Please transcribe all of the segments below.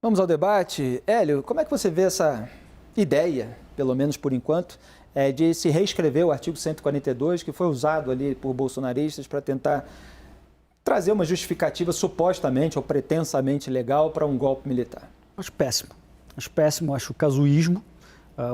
Vamos ao debate. Hélio, como é que você vê essa ideia, pelo menos por enquanto, de se reescrever o artigo 142, que foi usado ali por bolsonaristas para tentar trazer uma justificativa supostamente ou pretensamente legal para um golpe militar? Acho péssimo, acho casuísmo.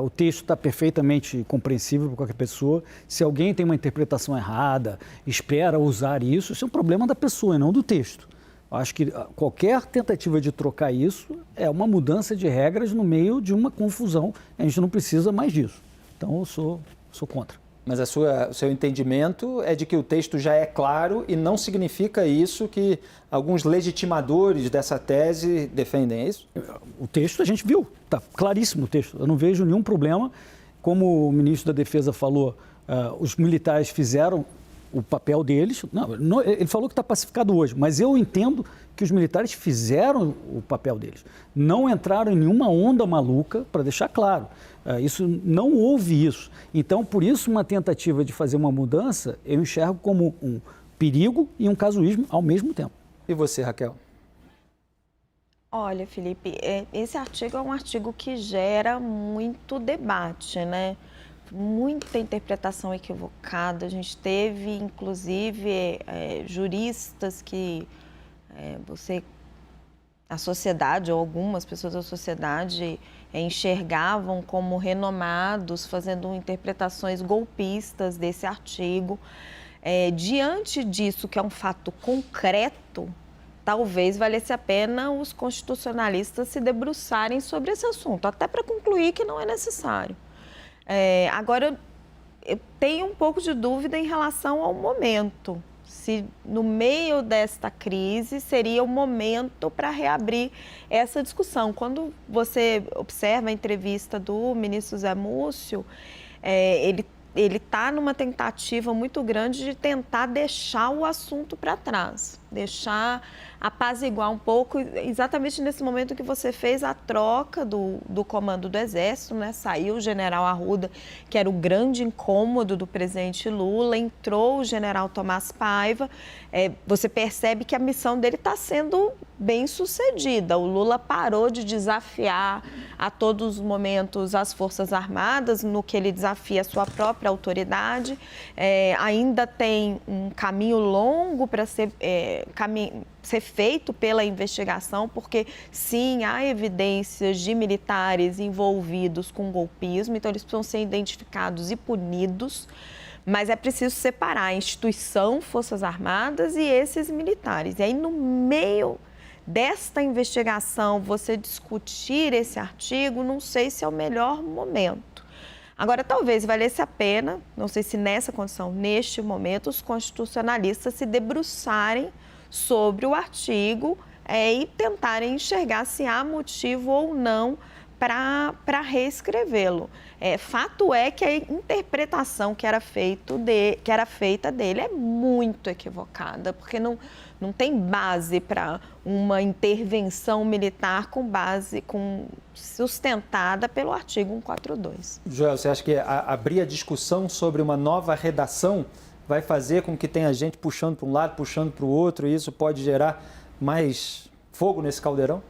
O texto está perfeitamente compreensível para qualquer pessoa. Se alguém tem uma interpretação errada, espera usar isso, isso é um problema da pessoa e não do texto. Acho que qualquer tentativa de trocar isso é uma mudança de regras no meio de uma confusão. A gente não precisa mais disso. Então, eu sou contra. Mas o seu entendimento é de que o texto já é claro e não significa isso que alguns legitimadores dessa tese defendem, é isso? O texto a gente viu, está claríssimo o texto. Eu não vejo nenhum problema. Como o ministro da Defesa falou, os militares fizeram o papel deles. Não, ele falou que está pacificado hoje, mas eu entendo que os militares fizeram o papel deles. Não entraram em nenhuma onda maluca, para deixar claro. Isso não houve isso. Então, por isso, uma tentativa de fazer uma mudança, eu enxergo como um perigo e um casuísmo ao mesmo tempo. E você, Raquel? Olha, Felipe, esse artigo é um artigo que gera muito debate, né? Muita interpretação equivocada. A gente teve, inclusive, juristas que a sociedade, ou algumas pessoas da sociedade, enxergavam como renomados, fazendo interpretações golpistas desse artigo. Diante disso, que é um fato concreto, talvez valesse a pena os constitucionalistas se debruçarem sobre esse assunto, até para concluir que não é necessário. Agora, eu tenho um pouco de dúvida em relação ao momento. Se no meio desta crise seria o momento para reabrir essa discussão. Quando você observa a entrevista do ministro Zé Múcio, ele está numa tentativa muito grande de tentar deixar o assunto para trás, apaziguar um pouco, exatamente nesse momento que você fez a troca do comando do Exército, né? Saiu o general Arruda, que era o grande incômodo do presidente Lula, entrou o general Tomás Paiva. Você percebe que a missão dele está sendo bem sucedida. O Lula parou de desafiar a todos os momentos as Forças Armadas, no que ele desafia a sua própria autoridade. Ainda tem um caminho longo para ser feito pela investigação, porque sim, há evidências de militares envolvidos com golpismo, então eles precisam ser identificados e punidos, mas é preciso separar a instituição, Forças Armadas e esses militares. E aí, no meio desta investigação, você discutir esse artigo, não sei se é o melhor momento. Agora, talvez valesse a pena, não sei se nessa condição, neste momento, os constitucionalistas se debruçarem sobre o artigo e tentarem enxergar se há motivo ou não para reescrevê-lo. Fato é que a interpretação que era feita dele é muito equivocada, porque não tem base para uma intervenção militar sustentada pelo artigo 142. Joel, você acha que abrir a discussão sobre uma nova redação vai fazer com que tenha gente puxando para um lado, puxando para o outro, e isso pode gerar mais fogo nesse caldeirão?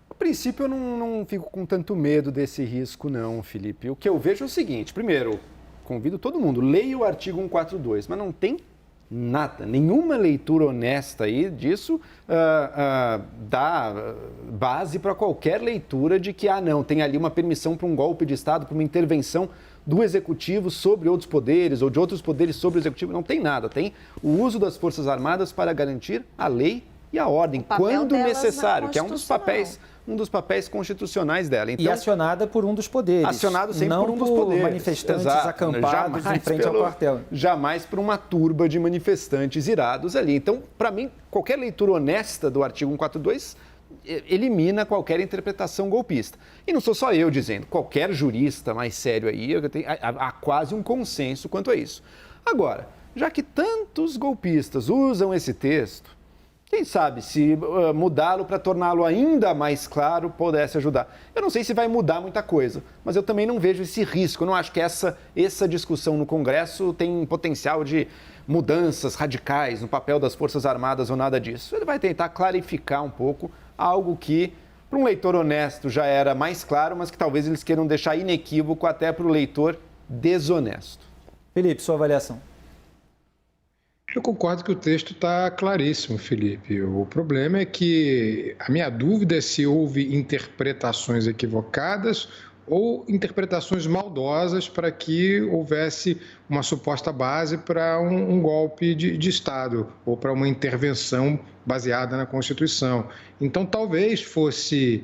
A princípio, eu não fico com tanto medo desse risco, não, Felipe. O que eu vejo é o seguinte: primeiro, convido todo mundo, leia o artigo 142, mas não tem nada, nenhuma leitura honesta aí disso dá base para qualquer leitura de que, não, tem ali uma permissão para um golpe de Estado, para uma intervenção do Executivo sobre outros poderes ou de outros poderes sobre o Executivo. Não tem nada, tem o uso das Forças Armadas para garantir a lei e a ordem, quando necessário, que é um dos papéis constitucionais dela. Então, e acionada por um dos poderes. Acionado sempre não por um dos poderes. Manifestantes acampados em frente ao quartel. Jamais por uma turba de manifestantes irados ali. Então, para mim, qualquer leitura honesta do artigo 142 elimina qualquer interpretação golpista. E não sou só eu dizendo, qualquer jurista mais sério aí, há quase um consenso quanto a isso. Agora, já que tantos golpistas usam esse texto, quem sabe se mudá-lo para torná-lo ainda mais claro pudesse ajudar. Eu não sei se vai mudar muita coisa, mas eu também não vejo esse risco. Eu não acho que essa discussão no Congresso tem potencial de mudanças radicais no papel das Forças Armadas ou nada disso. Ele vai tentar clarificar um pouco algo que para um leitor honesto já era mais claro, mas que talvez eles queiram deixar inequívoco até para o leitor desonesto. Felipe, sua avaliação. Eu concordo que o texto está claríssimo, Felipe. O problema é que a minha dúvida é se houve interpretações equivocadas ou interpretações maldosas para que houvesse uma suposta base para um golpe de Estado ou para uma intervenção baseada na Constituição. Então, talvez fosse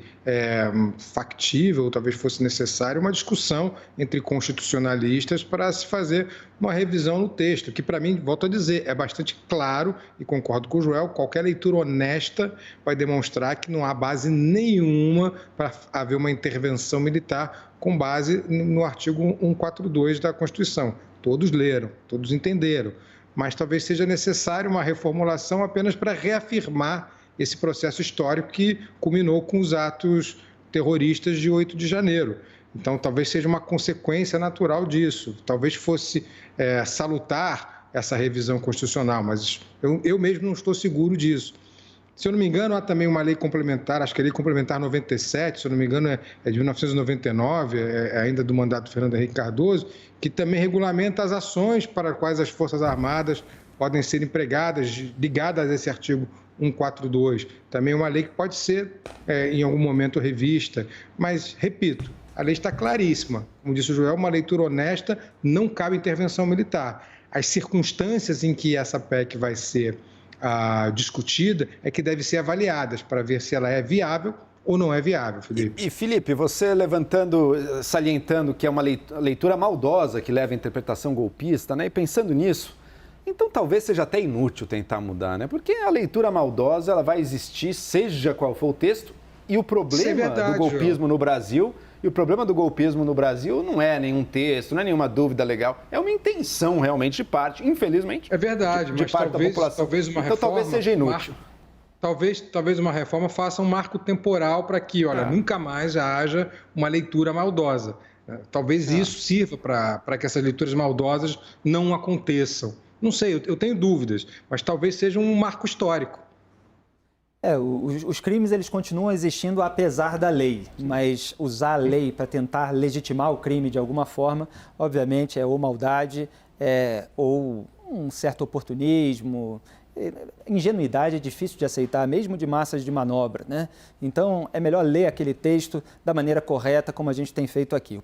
factível, talvez fosse necessário uma discussão entre constitucionalistas para se fazer uma revisão no texto, que para mim, volto a dizer, é bastante claro, e concordo com o Joel, qualquer leitura honesta vai demonstrar que não há base nenhuma para haver uma intervenção militar com base no artigo 142 da Constituição. Todos leram, todos entenderam, mas talvez seja necessário uma reformulação apenas para reafirmar esse processo histórico que culminou com os atos terroristas de 8 de janeiro. Então, talvez seja uma consequência natural disso. Talvez fosse salutar essa revisão constitucional, mas eu mesmo não estou seguro disso. Se eu não me engano, há também uma lei complementar, acho que a lei complementar 97, se eu não me engano, é de 1999, ainda do mandato do Fernando Henrique Cardoso, que também regulamenta as ações para as quais as Forças Armadas podem ser empregadas, ligadas a esse artigo 142. Também uma lei que pode ser, em algum momento, revista. Mas, repito, a lei está claríssima. Como disse o Joel, uma leitura honesta, não cabe intervenção militar. As circunstâncias em que essa PEC vai ser discutida é que devem ser avaliadas para ver se ela é viável ou não é viável, Felipe. E Felipe, você salientando que é uma leitura maldosa que leva à interpretação golpista, né? E pensando nisso, então talvez seja até inútil tentar mudar, né? Porque a leitura maldosa ela vai existir, seja qual for o texto, e o problema do golpismo no Brasil... E o problema do golpismo no Brasil não é nenhum texto, não é nenhuma dúvida legal, é uma intenção realmente de parte, infelizmente. É verdade, de mas parte da população. Talvez uma então reforma... talvez seja inútil. Talvez uma reforma faça um marco temporal para que, nunca mais haja uma leitura maldosa. Talvez isso sirva para que essas leituras maldosas não aconteçam. Não sei, eu tenho dúvidas, mas talvez seja um marco histórico. Os crimes eles continuam existindo apesar da lei, mas usar a lei para tentar legitimar o crime de alguma forma, obviamente é ou maldade, ou um certo oportunismo. Ingenuidade é difícil de aceitar, mesmo de massas de manobra, né? Então é melhor ler aquele texto da maneira correta, como a gente tem feito aqui.